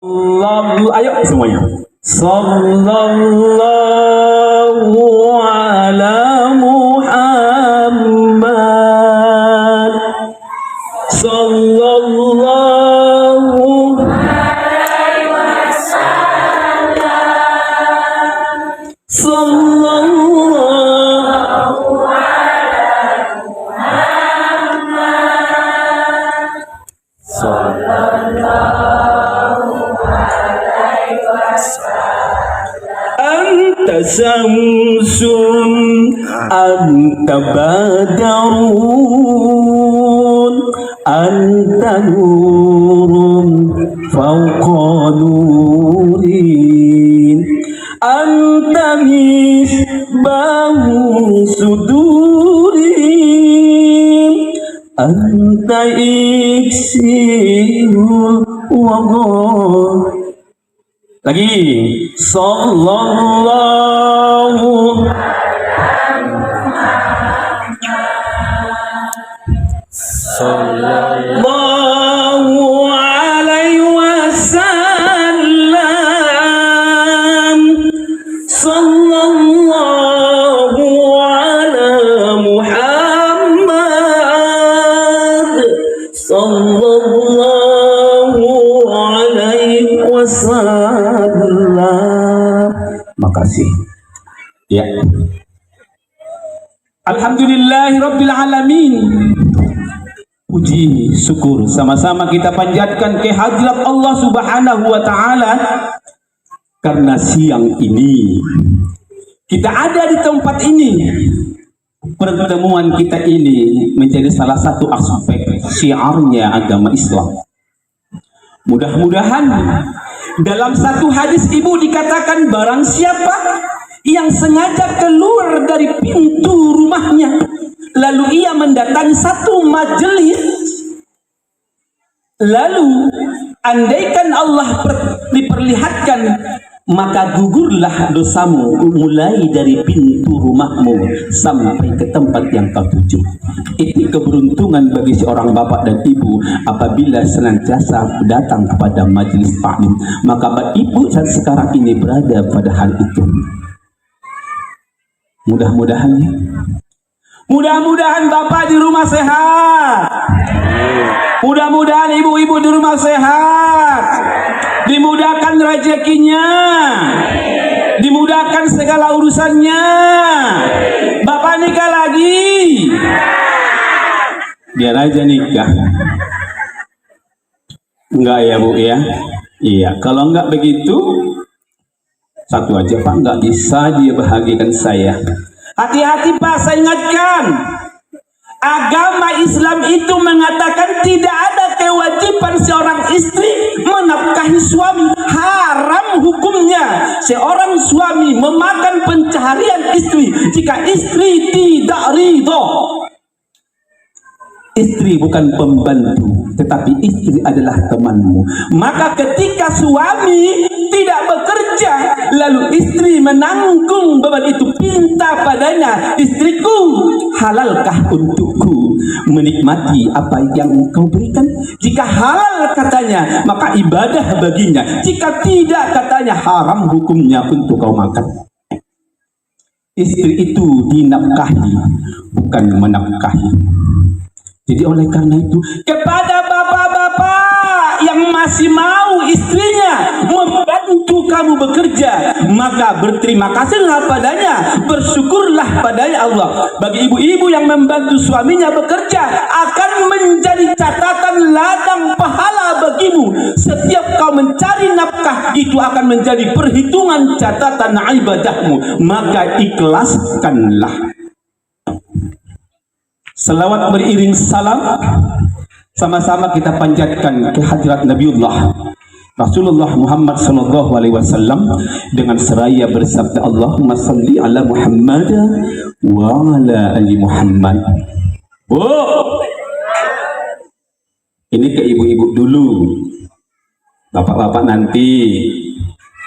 Ayo semuanya. Sallallahu ala Muhammad. Sallallahu alaihi wasallam. Sallallahu ala Muhammad. Sallallahu Anta samsun, anta badarun, anta nurun fawqa nurin, anta misbahu sudurin, anta iksirul waqar. Lagi, sallallahu alaihi wasallam. Sallallahu ala Muhammad. Sallallahu alaihi wasallam. Makasih. Ya. Alhamdulillahirabbil alamin. Puji syukur sama-sama kita panjatkan kehadirat Allah Subhanahu wa taala karena siang ini kita ada di tempat ini. Pertemuan kita ini menjadi salah satu aspek syiarnya agama Islam. Mudah-mudahan dalam satu hadis ibu dikatakan barang siapa yang sengaja keluar dari pintu rumahnya lalu ia mendatangi satu majelis, lalu andaikan Allah diperlihatkan, maka gugurlah dosamu mulai dari pintu rumahmu sampai ke tempat yang kau tuju. Itu keberuntungan bagi seorang bapak dan ibu apabila senantiasa datang kepada majelis taklim. Maka bapak ibu dan sekarang ini berada pada hal itu. Mudah-mudahan bapak di rumah sehat. Mudah-mudahan ibu-ibu di rumah sehat. Dimudahkan rezekinya, dimudahkan segala urusannya. Bapak nikah lagi, biar aja nikah. Enggak ya bu ya? Iya, kalau enggak begitu satu aja pak, enggak bisa dia bahagiakan saya. Hati-hati pak, saya ingatkan, agama Islam itu mengatakan tidak ada kewajiban seorang istri menafkahi suami. Haram hukumnya seorang suami memakan pencaharian istri jika istri tidak ridho. Istri bukan pembantu, tetapi istri adalah temanmu. Maka ketika suami tidak bekerja, lalu istri menanggung beban itu, pinta padanya, istriku, halalkah untukku menikmati apa yang engkau berikan? Jika halal katanya, maka ibadah baginya. Jika tidak katanya, haram hukumnya untuk kau makan. Istri itu dinafkahi, bukan menafkahi. Jadi oleh karena itu, kepada bapak-bapak yang masih mau istrinya membantu kamu bekerja, maka berterima kasihlah padanya, bersyukurlah padanya Allah. Bagi ibu-ibu yang membantu suaminya bekerja, akan menjadi catatan ladang pahala bagimu. Setiap kau mencari nafkah, itu akan menjadi perhitungan catatan ibadahmu. Maka ikhlaskanlah. Selawat beriring salam, sama-sama kita panjatkan kehadirat Nabiullah Rasulullah Muhammad sallallahu alaihi wasallam dengan seraya bersabda Allahumma salli ala Muhammad wa ala ali Muhammad. Oh, ini ke ibu-ibu dulu, bapak-bapak nanti,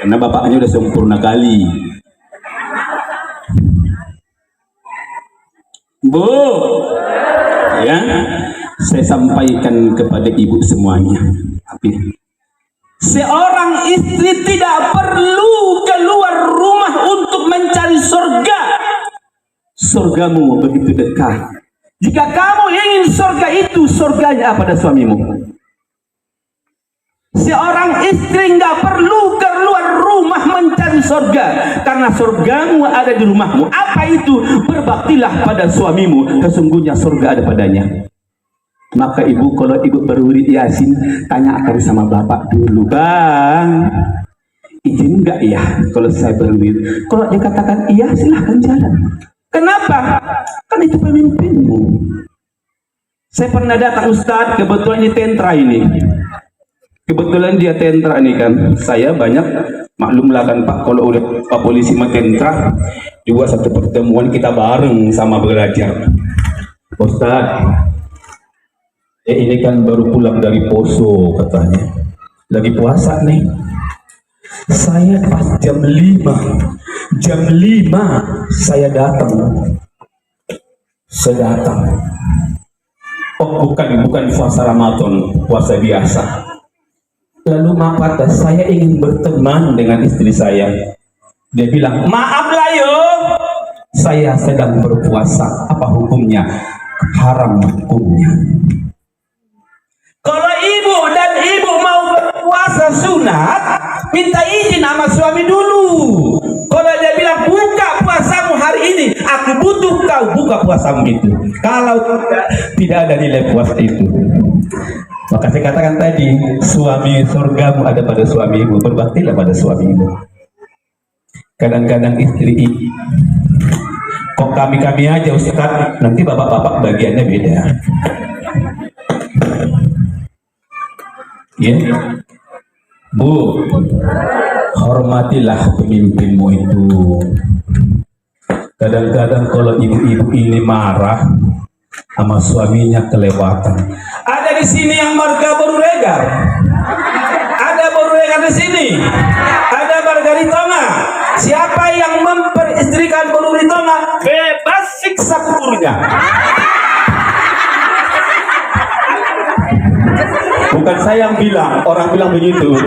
karena bapaknya udah sempurna kali. Bu, ya, saya sampaikan kepada ibu semuanya. Tapi Seorang istri tidak perlu keluar rumah untuk mencari surga. Surgamu begitu dekat. Jika kamu ingin surga itu, surganya pada suamimu. Seorang istri nggak perlu keluar rumah mencari surga, karena surgamu ada di rumahmu. Apa itu? Berbaktilah pada suamimu, sesungguhnya surga ada padanya. Maka ibu, kalau ibu berwirid Yasin, tanyakan sama bapak dulu, bang, izin nggak ya kalau saya berwirid? Kalau dia katakan iya, silahkan jalan. Kenapa? Kan itu pemimpinmu. Saya pernah datang Ustadz, kebetulan ini tentra ini. Kebetulan dia tentra nih kan. Saya banyak maklumlah kan Pak, kalau udah Pak Polisi mententra, juga satu pertemuan kita bareng sama belajar. Ustadz, ini kan baru pulang dari Poso katanya. Lagi puasa nih. Saya pas jam 5 saya datang. Saya datang. Oh bukan puasa Ramadan, puasa biasa. Lalu maka saya ingin berteman dengan istri saya. Dia bilang, maaf lah yo, saya sedang berpuasa. Apa hukumnya? Haram hukumnya. Kalau ibu dan ibu mau berpuasa sunat, minta izin sama suami dulu. Kalau dia bilang buka puasamu hari ini, aku butuh kau buka puasamu itu. Kalau tidak ada nilai puasa itu. Maka saya katakan tadi, suami surgamu ada pada suamimu, berbaktilah pada suamimu. Kadang-kadang istri, kok kami aja Ustaz, nanti bapak-bapak bagiannya beda. Ya, Bu, hormatilah pemimpinmu itu. Kadang-kadang kalau ibu-ibu ini marah sama suaminya kelewatan. Ada di sini yang marga Boru Regar. Ada Boru Regar di sini. Ada marga Ritonga. Siapa yang memperistrikan Boru Ritonga, bebas siksa kuburnya. Bukan saya yang bilang, orang bilang begitu.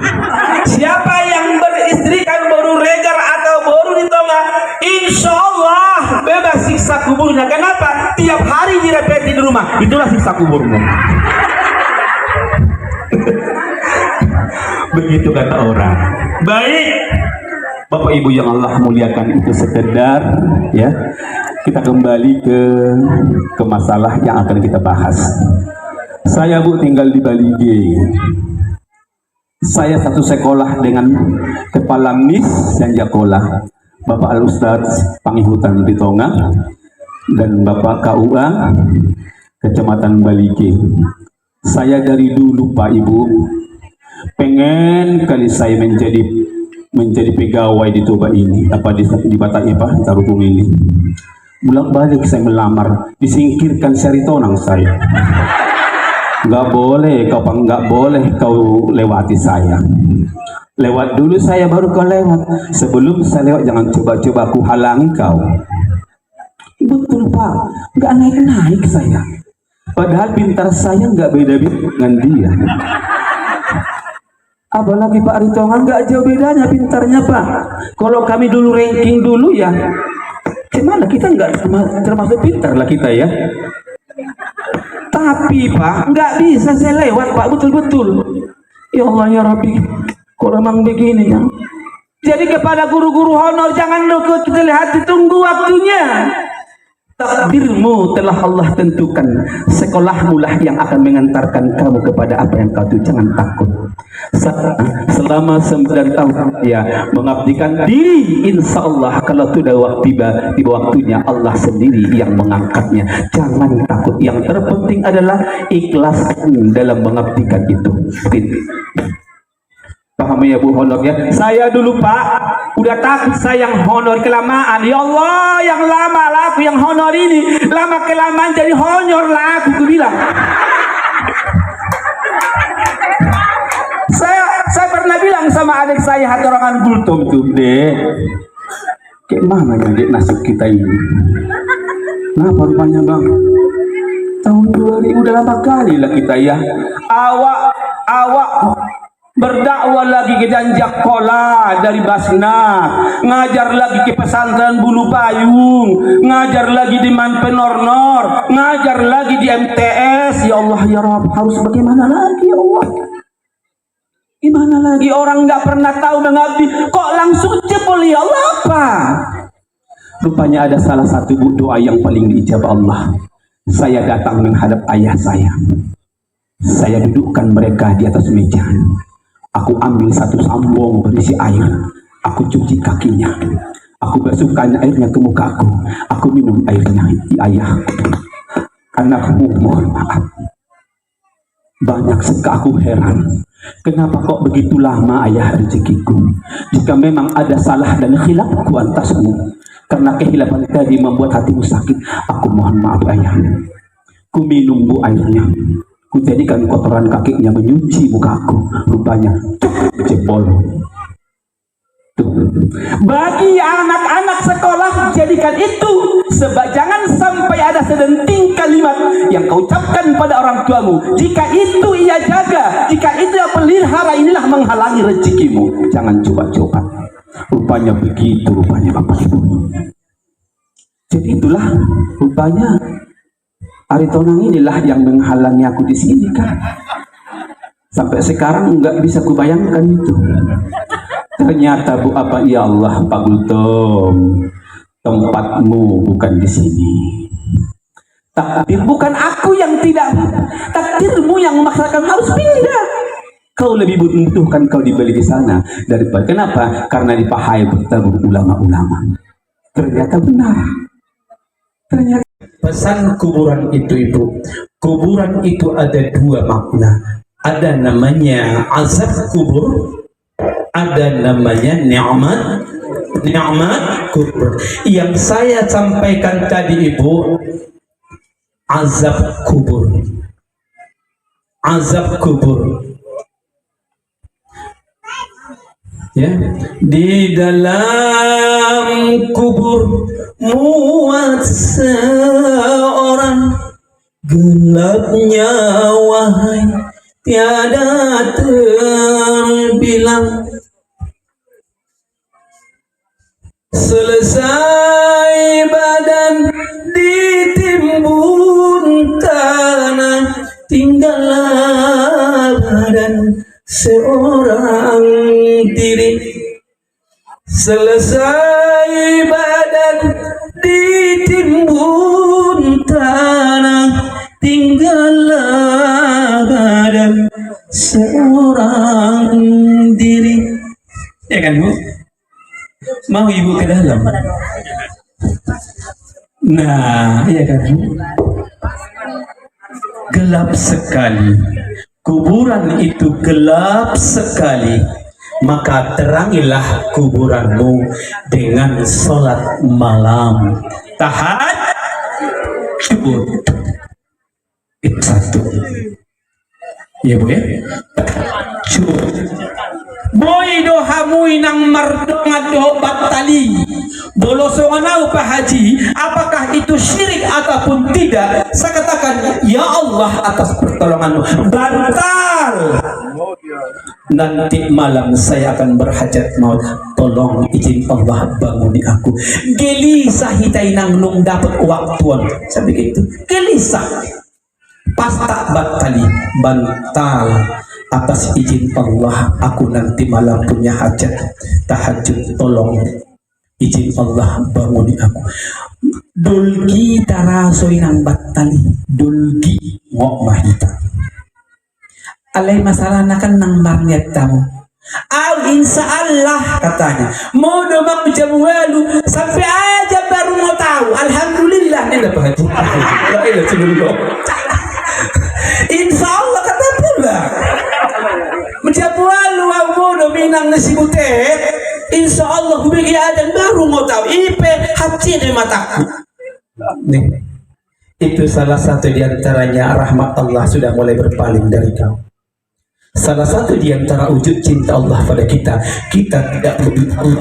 Siapa yang beristrikan Boru Regar atau Boru Ritonga, insya Allah bebas siksa kuburnya. Kenapa? Tiap hari direpeti di rumah. Itulah siksa kuburmu. Begitu kata orang. Baik, Bapak Ibu yang Allah muliakan, itu sekedar ya. Kita kembali ke masalah yang akan kita bahas. Saya Bu tinggal di Bali G. Saya satu sekolah dengan Kepala MIS dan Jakola, Bapak Al-Ustadz Pangihutan Ritonga dan Bapak KUA Kecamatan Bali G. Saya dari dulu Pak Ibu pengen kali saya menjadi pegawai di Toba ini, apa di Batak Ipa Tarupung ini. Bolak-balik saya melamar, disingkirkan Seritonang saya. Nggak boleh kau lewati saya. Lewat dulu saya baru kau lewat. Sebelum saya lewat jangan coba-coba aku halangi kau. Betul Pak, nggak naik-naik saya. Padahal pintar saya nggak beda-beda dengan dia. Apalagi Pak Ritonga nggak jauh bedanya pintarnya Pak. Kalau kami dulu ranking dulu ya, gimana kita nggak termasuk pintar lah kita ya. Tapi Pak nggak bisa saya lewat Pak, betul-betul. Ya Allah ya Rabbi, kok memang begini ya. Jadi kepada guru-guru honor jangan kita lihat, ditunggu waktunya. Takdirmu telah Allah tentukan, sekolahmu lah yang akan mengantarkan kamu kepada apa yang kau tuju. Jangan takut. Selama 9 tahun ya mengabdikan diri, insya Allah kalau sudah tiba waktunya Allah sendiri yang mengangkatnya. Jangan takut, yang terpenting adalah ikhlas dalam mengabdikan itu. Paham ya Bu honor ya? Saya dulu Pak udah takut saya yang honor kelamaan. Ya Allah, yang lama lah aku yang honor ini, lama kelamaan jadi honor lah aku bilang. Saya pernah bilang sama adik saya hatorangan gultung tuh, Dek, kayak mana ya Dek nasib kita ini? Kenapa rupanya Bang? Tahun 2000 udah lama kali lah kita ya. Awak berdakwah lagi ke Janjak Kola dari Basnak, ngajar lagi ke pesantren Bulu Payung, ngajar lagi di Manpenornor, ngajar lagi di MTS. Ya Allah ya Rabb, harus bagaimana lagi ya Allah? Gimana lagi, orang nggak pernah tahu mengabdi kok langsung jebol ya Allah apa? Rupanya ada salah satu doa yang paling diijabah Allah. Saya datang menghadap ayah saya dudukkan mereka di atas meja. Aku ambil satu sambong berisi air, aku cuci kakinya, aku basuhkan airnya ke mukaku, aku minum airnya. Ayah, karena aku mohon maaf. Banyak sekali aku heran, kenapa kok begitu lama ayah rezekiku? Jika memang ada salah dan khilafku atasmu, karena kehilapan tadi membuat hatimu sakit, aku mohon maaf ayah. Ku minum bu airnya, ku jadikan kotoran kakinya menyuci mukaku, rupanya jebol. Bagi anak-anak sekolah, jadikan itu sebab jangan sampai ada sedenting kalimat yang kau ucapkan pada orang tuamu. Jika itu ia jaga, jika itu ia pelihara, inilah menghalangi rezekimu. Jangan coba-coba. Rupanya begitu, rupanya Bapak Ibu. Jadi itulah rupanya Aritonang inilah yang menghalangi aku di sini kan. Sampai sekarang nggak bisa kubayangkan itu. Ternyata Bu apa ya Allah Pak Gultom, tempatmu bukan di sini. Takdir bukan aku yang tidak, takdirmu yang memaksakan harus pindah. Kau lebih membutuhkan kau dibeli di sana daripada kenapa? Karena di Pahai bertemu ulama-ulama. Ternyata benar. Ternyata pesan kuburan itu Ibu, kuburan itu ada dua makna. Ada namanya azab kubur, ada namanya nikmat kubur. Yang saya sampaikan tadi Ibu, azab kubur. Azab kubur. Ya, di dalam kubur muat seorang, gelapnya wahai tiada terbilang. Selesai badan ditimbun tanah, tinggallah badan seorang diri. Selesai badan ditimbun tanah, tinggallah badan seorang diri. Ya kan Bu? Mau Ibu ke dalam? Nah, ya kan Bu? Gelap sekali. Kuburan itu gelap sekali. Maka terangilah kuburanmu dengan sholat malam. Tahajud. Itu satu. Ya Bu ya? Tahajud. Boy dohamui nang mardonga do batali bolosonganau Pak Haji, apakah itu syirik ataupun tidak? Saya katakan ya Allah atas pertolonganmu, batal. Nanti malam saya akan berhajat maut, tolong izin Allah banguni aku. Gelisah hitai nang nung dapat waktuan, saya begitu gelisah. Pasta batali, bantal. Atas izin Allah aku nanti malam punya hajat tahajud, tolong izin Allah banguni aku. Dulgi tarasoi nang batali, dulgi ngok mahita alai masalah nakan nang marniat tamu. Insya Allah katanya mau domak jamualu sampai aja baru mau tahu. Alhamdulillah ini dapat haji. Insya Allah kata pula menjamualu aku dominang nasi butet. Insya Allah gue adan baru mau tahu ipe hati di mataku. Nih, itu salah satu diantaranya rahmat Allah sudah mulai berpaling dari kau. Salah satu diantara wujud cinta Allah pada kita, kita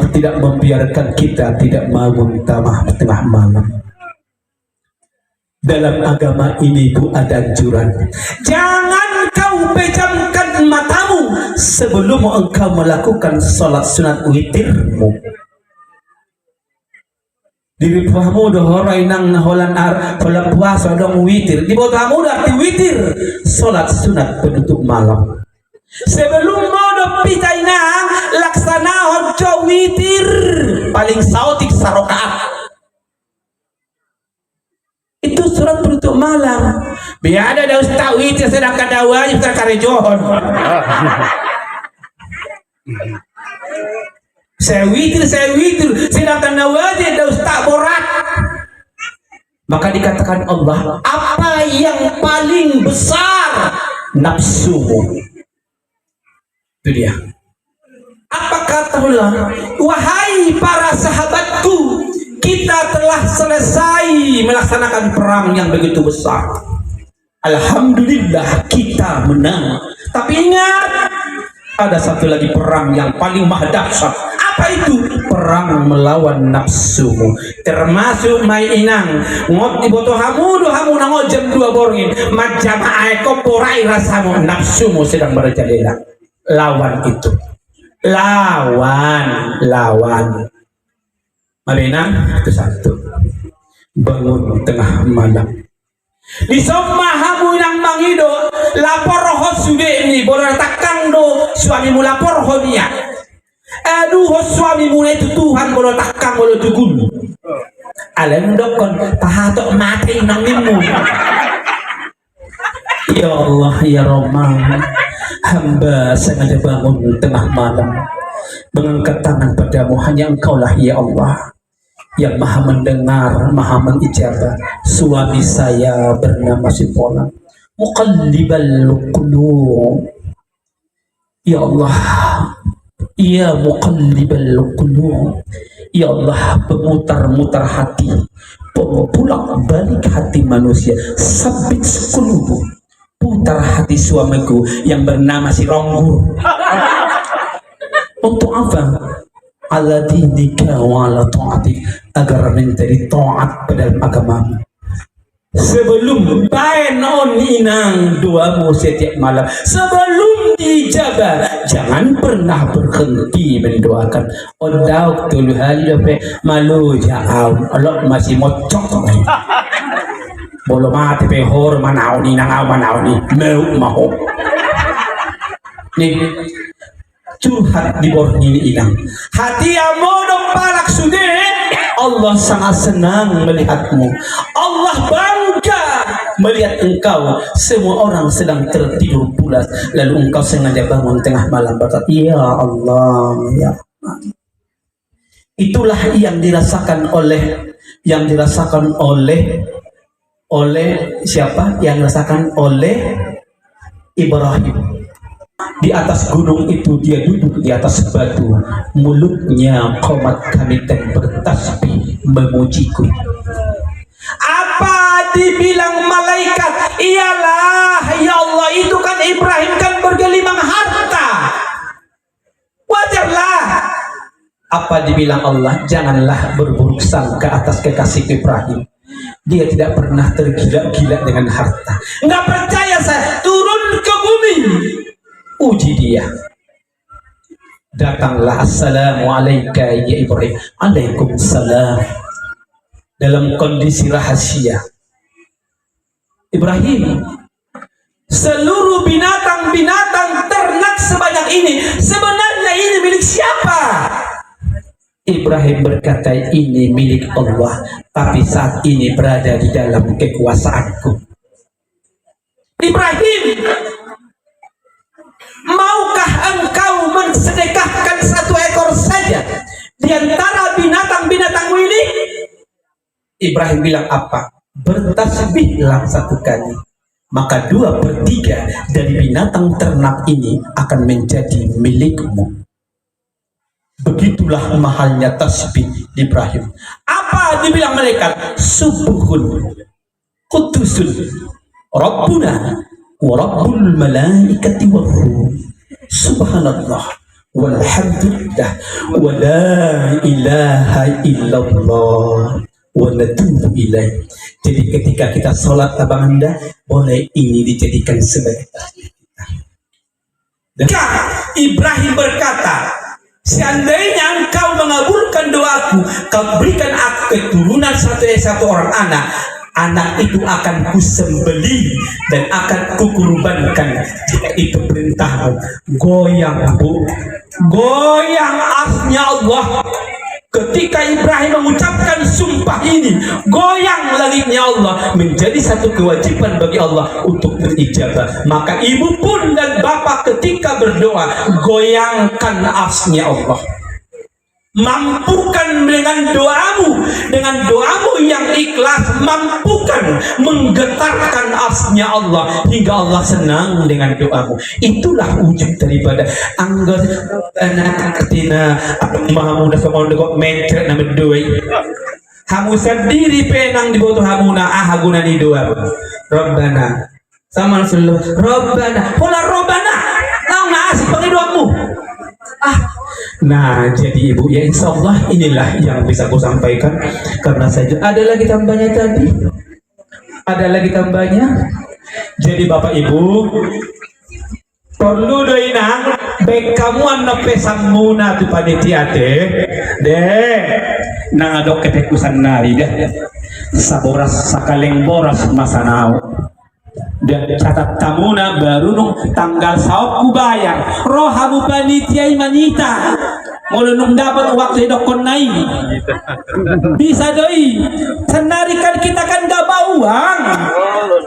tidak membiarkan kita tidak bangun tengah malam. Dalam agama ini Bu ada anjuran, jangan kau pejamkan matamu sebelum engkau melakukan sholat sunat witirmu. Diri pahamu dohorai nang holan holan puasa dong witir. Di bawah kamu arti witir sholat sunat penutup malam. Sebelum mau pitai nang laksana ojo witir paling sautik sarokaat. Itu surat penutup malam. Biada ada ustaz witir sedangkan dawa ustaz karejohon. Saya witir sedangkan dawa ada ustaz borat. Maka dikatakan Allah, apa yang paling besar? Nafsumu. Itu dia. Apa kata Allah? Wahai para sahabatku, kita telah selesai melaksanakan perang yang begitu besar. Alhamdulillah kita menang. Tapi ingat, ada satu lagi perang yang paling dahsyat. Apa itu? Perang melawan nafsumu. Termasuk mai inang ngot iboto hamu nango jam 2 borngin macam aeko porai rasamu nafsumu sedang berjalan. Lawan itu. Lawan. Malena itu satu. Bangun tengah malam. Di somma hamu nang mangido lapor ho sude ni boleh takang do suamimu lapor ho dia. Aduh suamimu itu Tuhan boleh takang boleh dukun. Alam dokon tahatok mati nang mimu. Ya Allah ya Rahman, hamba sengaja bangun tengah malam mengangkat tangan padamu, hanya engkaulah ya Allah yang maha mendengar, maha mengijabah. Suami saya bernama Sipolan, muqallibal qulub. Ya Allah, ya muqallibal qulub, ya Allah pemutar-mutar hati, pemulak balik hati manusia. Sabit qulubu, putar hati suamiku yang bernama si Ronggur. Untuk apa? Ala dinika wa ala ta'atik, agar menjadi taat pada agamamu. Sebelum bain on inang doamu setiap malam, sebelum dijabah, jangan pernah berhenti mendoakan. Ondauk tulu halape malu jauh, Allah masih mocok. Bolo mati pe hor manau ni mau nih curhat di bawah ini inang. Hati amono palak sude. Allah sangat senang melihatmu. Allah bangga melihat engkau. Semua orang sedang tertidur pulas, lalu engkau sengaja bangun tengah malam berkata, ya Allah, ya Allah. Itulah yang dirasakan oleh siapa? Yang dirasakan oleh Ibrahim. Di atas gunung itu dia duduk di atas batu, mulutnya qomat kami dan bertasbih memujiku. Apa dibilang malaikat? Iyalah ya Allah, itu kan Ibrahim kan bergelimang harta, wajarlah. Apa dibilang Allah? Janganlah berburuk sangka atas kekasih Ibrahim. Dia tidak pernah tergila-gila dengan harta. Nggak percaya saya? Turun ke bumi, uji dia. Datanglah, assalamualaikum ya Ibrahim. Waalaikumsalam. Dalam kondisi rahasia. Ibrahim, seluruh binatang-binatang ternak sebanyak ini sebenarnya ini milik siapa? Ibrahim berkata, ini milik Allah, tapi saat ini berada di dalam kekuasaanku. Ibrahim, maukah engkau mensedekahkan 1 ekor saja di antara binatang-binatangmu ini? Ibrahim bilang apa? Bertasbihlah 1 kali, maka 2/3 dari binatang ternak ini akan menjadi milikmu. Begitulah mahalnya tasbih Ibrahim. Apa dibilang malaikat? Subuhun Qudusun Rabbuna wa Rabbul malaikati wa ruh. Subhanallah walhamdulillah wa la ilaha illallah wa natubu ilaih. Jadi ketika kita sholat abang anda, boleh ini dijadikan sebagai tasbih kita. Ibrahim berkata, seandainya engkau mengabulkan doaku, kau berikan aku keturunan satu orang anak, anak itu akan kusembelih dan akan kukurbankan. Jika itu perintahmu. Goyang, Bu, goyang arsy-Nya Allah. Ketika Ibrahim mengucapkan sumpah ini, goyang langitnya Allah, menjadi satu kewajiban bagi Allah untuk berijabah. Maka ibu pun dan bapak ketika berdoa, goyangkan arsy-Nya Allah. Mampukan dengan doamu yang ikhlas, mampukan menggetarkan arsy-Nya Allah hingga Allah senang dengan doamu. Itulah wujud daripada anggar anak ketina mahamu dah semua kok mencret nama doa. Kamu sendiri penang di bawah hamuna guna di doa. Rabbana sama Rasulullah, Rabbana pola Rabbana tahu nasi pakai doamu. Nah, jadi ibu ya, insya Allah inilah yang bisa aku sampaikan. Karena saja ada lagi tambahnya tadi, ada lagi tambahnya. Jadi bapak ibu perlu doinang baik kamu anak pesang muna tu panitia deh nang adok ketekusan nari deh saboras sakaleng boras masanau. Dan catat tamuna baru nung tanggal saat ku bayar rohamu panitia manita mulu nung dapat waktu dokon naik bisa doi senari kan kita kan gak bawa uang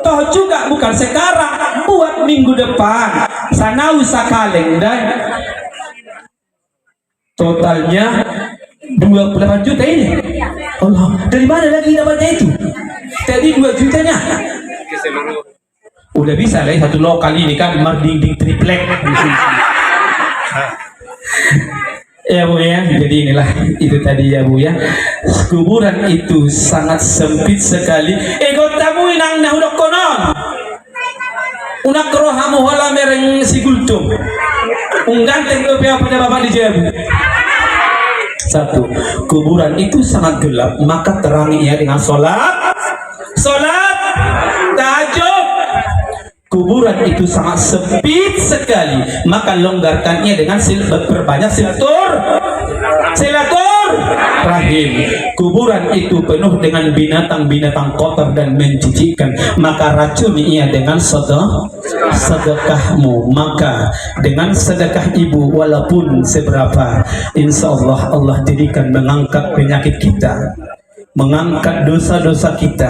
toh juga bukan sekarang, buat minggu depan sana usah kaleng dan totalnya 28 juta ini. Allah, dari mana lagi dapatnya itu? Tadi 2 jutanya udah bisa lah satu lokal ini kan merding triplek. Ya Bu ya, jadi inilah itu tadi ya Bu ya. Kuburan itu sangat sempit sekali. Ego tamu inang nahudok konon. Unak rohamu hala mereng si gultum. Ungganteng apa pada bapak dijawab. Satu, kuburan itu sangat gelap, maka teranginya dengan sholat tahajud. Kuburan itu sangat sempit sekali, maka longgarkannya dengan berbanyak silaturahim. Kuburan itu penuh dengan binatang-binatang kotor dan menjijikkan, maka racuninya dengan sedekahmu. Maka dengan sedekah ibu walaupun seberapa, insya Allah Allah jadikan mengangkat penyakit kita, mengangkat dosa-dosa kita,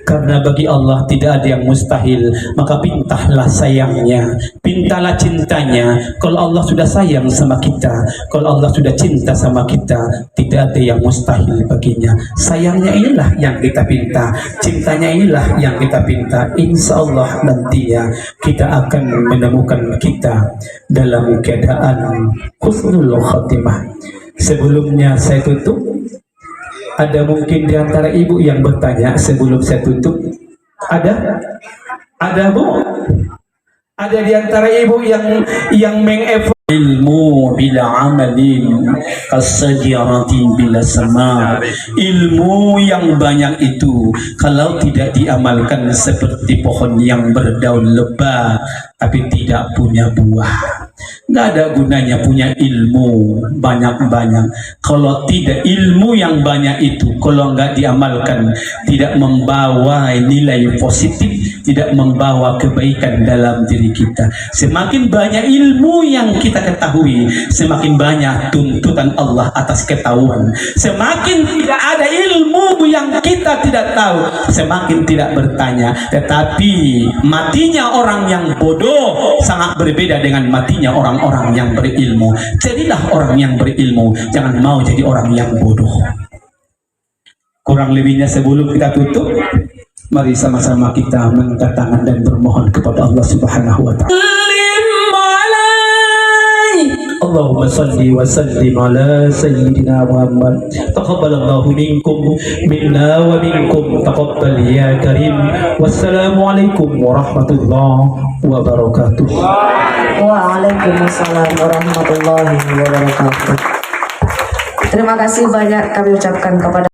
karena bagi Allah tidak ada yang mustahil. Maka pintahlah sayangnya, pintalah cintanya. Kalau Allah sudah sayang sama kita, kalau Allah sudah cinta sama kita, tidak ada yang mustahil baginya. Sayangnya inilah yang kita pinta, cintanya inilah yang kita pinta. Insya Allah nantinya kita akan menemukan kita dalam keadaan husnul khatimah. Sebelumnya saya tutup, ada mungkin di antara ibu yang bertanya sebelum saya tutup? Ada Bu? Ada di antara ibu yang mengevaluasi ilmu bila amalin kasajaratin bila sama. Ilmu yang banyak itu kalau tidak diamalkan seperti pohon yang berdaun lebat tapi tidak punya buah. Nggak ada gunanya punya ilmu banyak-banyak kalau tidak, ilmu yang banyak itu kalau nggak diamalkan tidak membawa nilai positif, tidak membawa kebaikan dalam diri kita. Semakin banyak ilmu yang kita ketahui, semakin banyak tuntutan Allah atas ketahuan. Semakin tidak ada ilmu yang kita tidak tahu, semakin tidak bertanya. Tetapi matinya orang yang bodoh sangat berbeda dengan matinya orang-orang yang berilmu. Jadilah orang yang berilmu, jangan mau jadi orang yang bodoh. Kurang lebihnya sebelum kita tutup, mari sama-sama kita mengangkat tangan dan bermohon kepada Allah Subhanahu wa Ta'ala. Allahumma salli wa sallim ala sayyidina Muhammad. Taqabbalallahu minkum minna wa minkum taqabbal ya karim. Wassalamualaikum warahmatullahi wabarakatuh. Waalaikumsalam warahmatullahi wabarakatuh. Terima kasih banyak kami ucapkan kepada